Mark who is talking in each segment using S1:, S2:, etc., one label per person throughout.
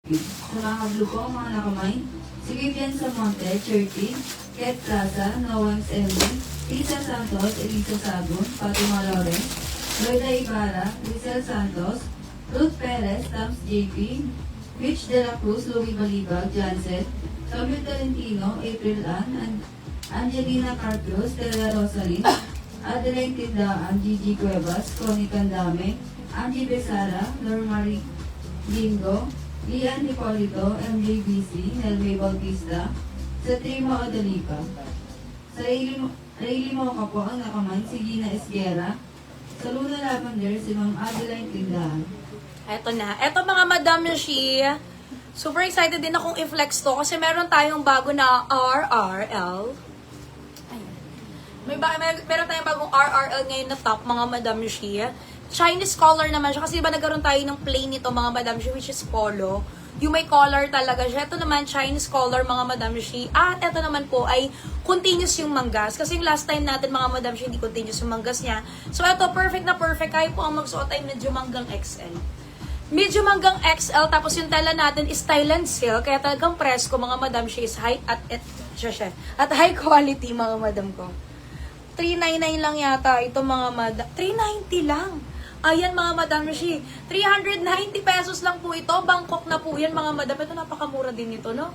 S1: Sa mga blue po, mga nakamay, si Vivian Samonte, Cherty, Ket Plaza, Noems Emily, Lisa Santos, Elisa Sabon, Fatima Lawrence, Loida Ibarra, Rizal Santos, Ruth Perez, Tams JP, Mitch De La Cruz, Louie Balibag, Jansen, Samuel Tolentino, April Ann, Angelina Carpios, Stella Rosalyn, Adeline Tindaan, Gigi Cuevas, Connie Candame, Angie Besara, Normari Lingo, Lian Hipolito, MJBC, Nelme Bautista, sa Trimo Odalipa. Sa Rayleigh Mocha po ang nakamay, si Gina Esguera. Sa Luna Lavender, si Ma'am Adeline Tindahan.
S2: Eto na. Eto mga Madam Shi, super excited din akong i-flex to kasi meron tayong bago na RRL. Ayan. Meron tayong bagong RRL ngayon na top, mga Madam Shi. Chinese color naman siya kasi diba nagkaroon tayo ng plain nito, mga Madam Shi, which is polo. Yung may color talaga siya. Ito naman, Chinese color, mga Madam Shi. At ito naman po ay continuous yung manggas. Kasi yung last time natin, mga Madam Shi, hindi continuous yung manggas niya. So, ito, perfect na perfect. Kayo po ang magsuot ay medyo manggang XL. Medyo manggang XL, tapos yung tela natin is Thailand silk. Kaya talagang presko, mga Madam Shi, is high at high quality, mga Madam ko. 399 lang yata ito, mga Madam. 390 lang. Ayan, mga Madam Shi, 390 pesos lang po ito. Bangkok na po yan, mga Madam. Ito napakamura din ito, no?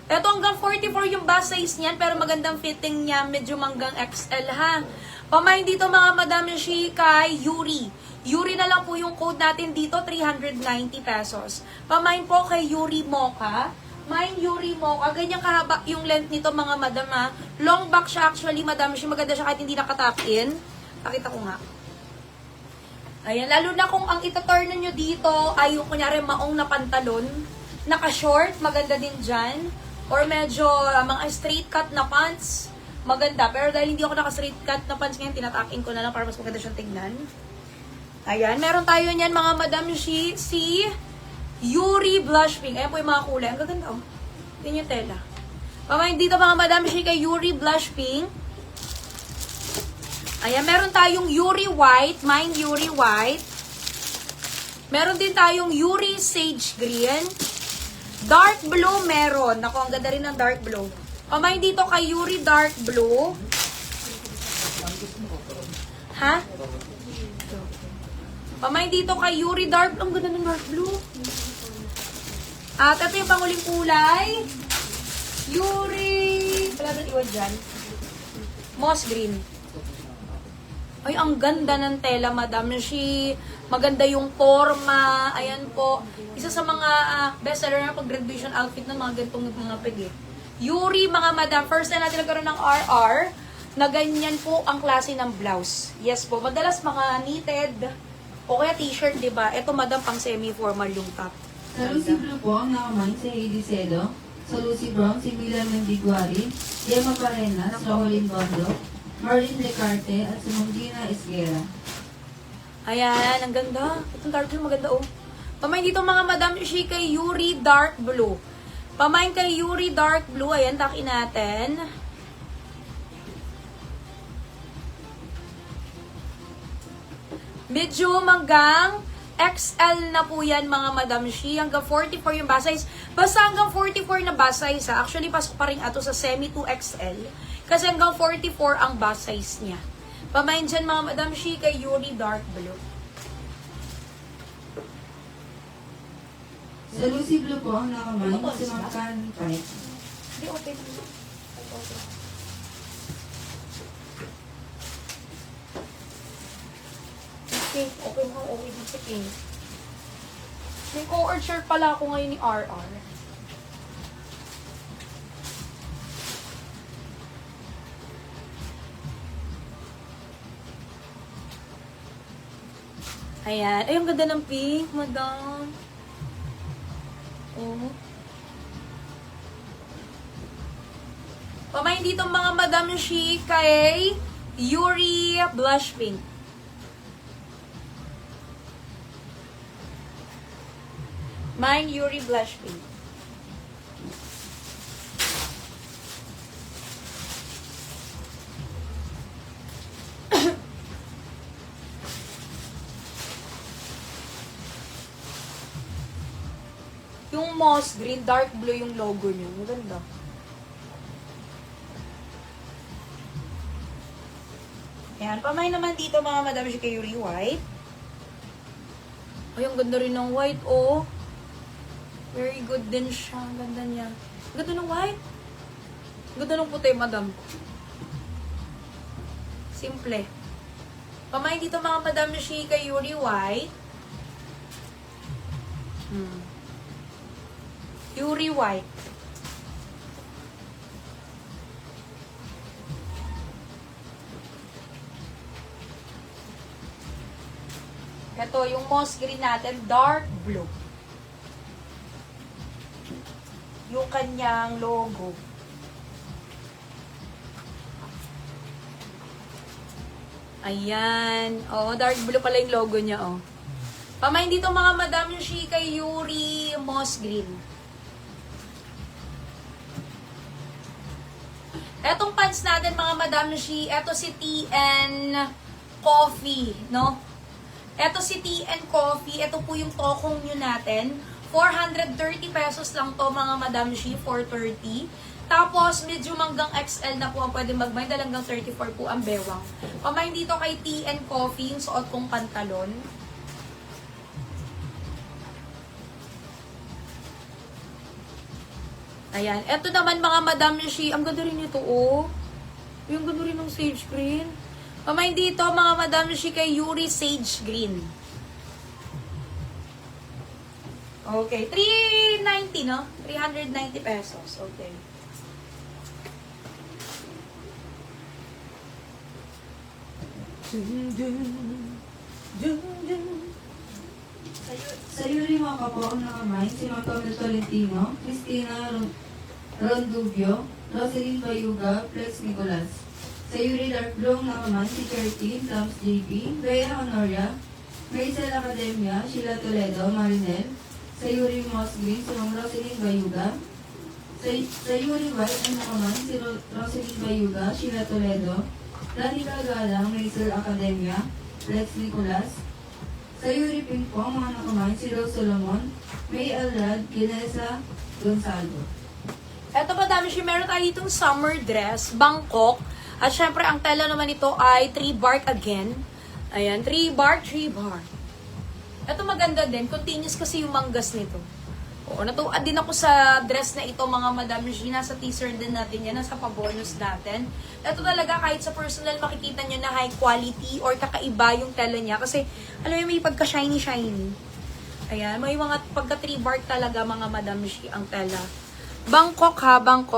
S2: Ito hanggang 44 yung bust size niyan, pero magandang fitting niya, medyo manggang XL, ha? Pamain dito, mga Madam Shi, kay Yuri. Yuri na lang po yung code natin dito, 390 pesos. Pamain po kay Yuri Mocha. Mine Yuri Mocha. Ganyan kahaba yung length nito, mga Madam, ha? Long back siya, actually, Madam Shi. Maganda siya kahit hindi nakatap in. Pakita ko nga. Ayan, lalo na kung ang itaturn nyo dito ay yung kunyari maong na pantalon, naka-short, maganda din dyan. Or medyo mga straight cut na pants, maganda. Pero dahil hindi ako naka-straight cut na pants ngayon, tinatakin ko na lang para mas maganda siyang tingnan. Ayan, meron tayo niyan, mga Madam Shi, si Yuri Blush Pink. Ayan po yung mga kulay. Ang gaganda, oh. Yun yung tela. Pamayin dito, mga Madam Shi, kay Yuri Blush Pink. Ayan, meron tayong Yuri White. Mine Yuri White. Meron din tayong Yuri Sage Green. Dark Blue meron. Naku, ang ganda rin ng Dark Blue. Pamain dito kay Yuri Dark Blue. Ha? Pamain dito kay Yuri Dark Blue. Ang ganda ng Dark Blue. At ito yung panguling kulay. Yuri. Wala ba iwan dyan? Moss Green. Ay, ang ganda ng tela, Madam Shi. Maganda yung forma. Ayan po. Isa sa mga bestseller na pag-graduation outfit ng mga gantong mga pigi. Yuri, mga Madam. First time natin nagkaroon ng RR na ganyan po ang klase ng blouse. Yes po. Madalas mga knitted o kaya t-shirt, diba? Ito, Madam, pang semi-formal yung top.
S1: Sa Lucy Blue po, ang nakamay, si Heidi Cedo. Sa Lucy Brown, si Mila Mendiguari, Gemma Parenas, Raulin Bondo, Marlene Lecarte, at si Mungina Esguera.
S2: Ayan, ang ganda. Itong dark blue, maganda, oh. Pamain dito, mga Madam Shi, kay Yuri Dark Blue. Pamain kay Yuri Dark Blue. Ayan, takin natin. Medyo hanggang XL na po yan, mga Madam Shi. Hanggang 44 yung bust size. Basta hanggang 44 na bust size, ha. Actually, pasok pa rin ato sa semi to XL. Kasi hanggang 44 ang bust size niya. Pamain dyan, mga Madam Shi, kay Yuri Dark Blue.
S1: Sa Lucy Blue po, ang nakamay, si Ma'am Karen Price.
S2: Hindi, open. Okay, open mo. Okay, dito pink. May co-ord shirt pala ako ngayon ni RR. Ayan. Ay, ang ganda ng pink, Madam. Oh. Pamain dito, mga Madam Shi, kay Yuri Blush Pink. Mine Yuri Blush Pink. Yung yung moss green, dark blue yung logo niya. Maganda. Ayan, pamay naman dito mga madam si Kayuri white. Ay, ang ganda rin ng white, oh. Very good din siya. Ang ganda niya. Ang ganda ng white. Ang ganda ng puti, madam. Simple. Pamay dito mga madam si Kayuri white. Yuri white. Ito, yung moss green natin, dark blue. Yung kanyang logo. Ayan. Oh, dark blue pala yung logo niya, oh. Pamain dito mga madam yung Shika Yuri moss green. Etong pants natin mga madam shi, eto si TN Coffee, no? Eto si TN Coffee, eto po yung tokong nyo natin. 430 pesos lang to mga madam shi, 430. Tapos, medium hanggang XL na po ang pwede magmay, hanggang 34 po ang bewang. Pamain dito kay TN Coffee, yung suot kong pantalon. Ayan. Eto naman mga madam shi, ang ganda rin ito, oh. Yung ganda rin ng sage green. Pamain dito mga madam shi kay Yuri Sage Green. Okay. 390, no? 390 pesos. Okay.
S1: Sa Yuri mga kapoon na kamay, si Antonio Tolentino, Cristina Rondubio, Roselyn Bayuga, Flex Nicolas. Sa Yuri Dark Blue na kamay, si Curtin, Tams JP, Bea Honoria, Maisel Academia, Sheila Toledo, Marinel. Sa Yuri Moss Green, si Mang Roselyn Bayuga. Sa Yuri White na kamay, si Roselyn Bayuga, Sheila Toledo, Danica Galang, Maisel Academia, Flex Nicolas. Sa Yuri Pink po, mga nakamay, si Rose Solomon, May Alrad, Ginesa Gonzalo.
S2: Eto pa dami siya, meron tayo itong summer dress, Bangkok. At syempre, ang tela naman ito ay 3 bark again. Ayan, 3 bark, 3 bark. Eto maganda din, continuous kasi yung manggas nito. Oo, natuwa din ako sa dress na ito, mga madam G. Nasa teaser din natin yan, nasa pa-bonus natin. Ito talaga, kahit sa personal, makikita nyo na high quality or kakaiba yung tela niya. Kasi, alam mo, may pagka-shiny-shiny. Ayan, may mga pagka-3 bark talaga, mga madam G, ang tela. Bangkok ha, Bangkok.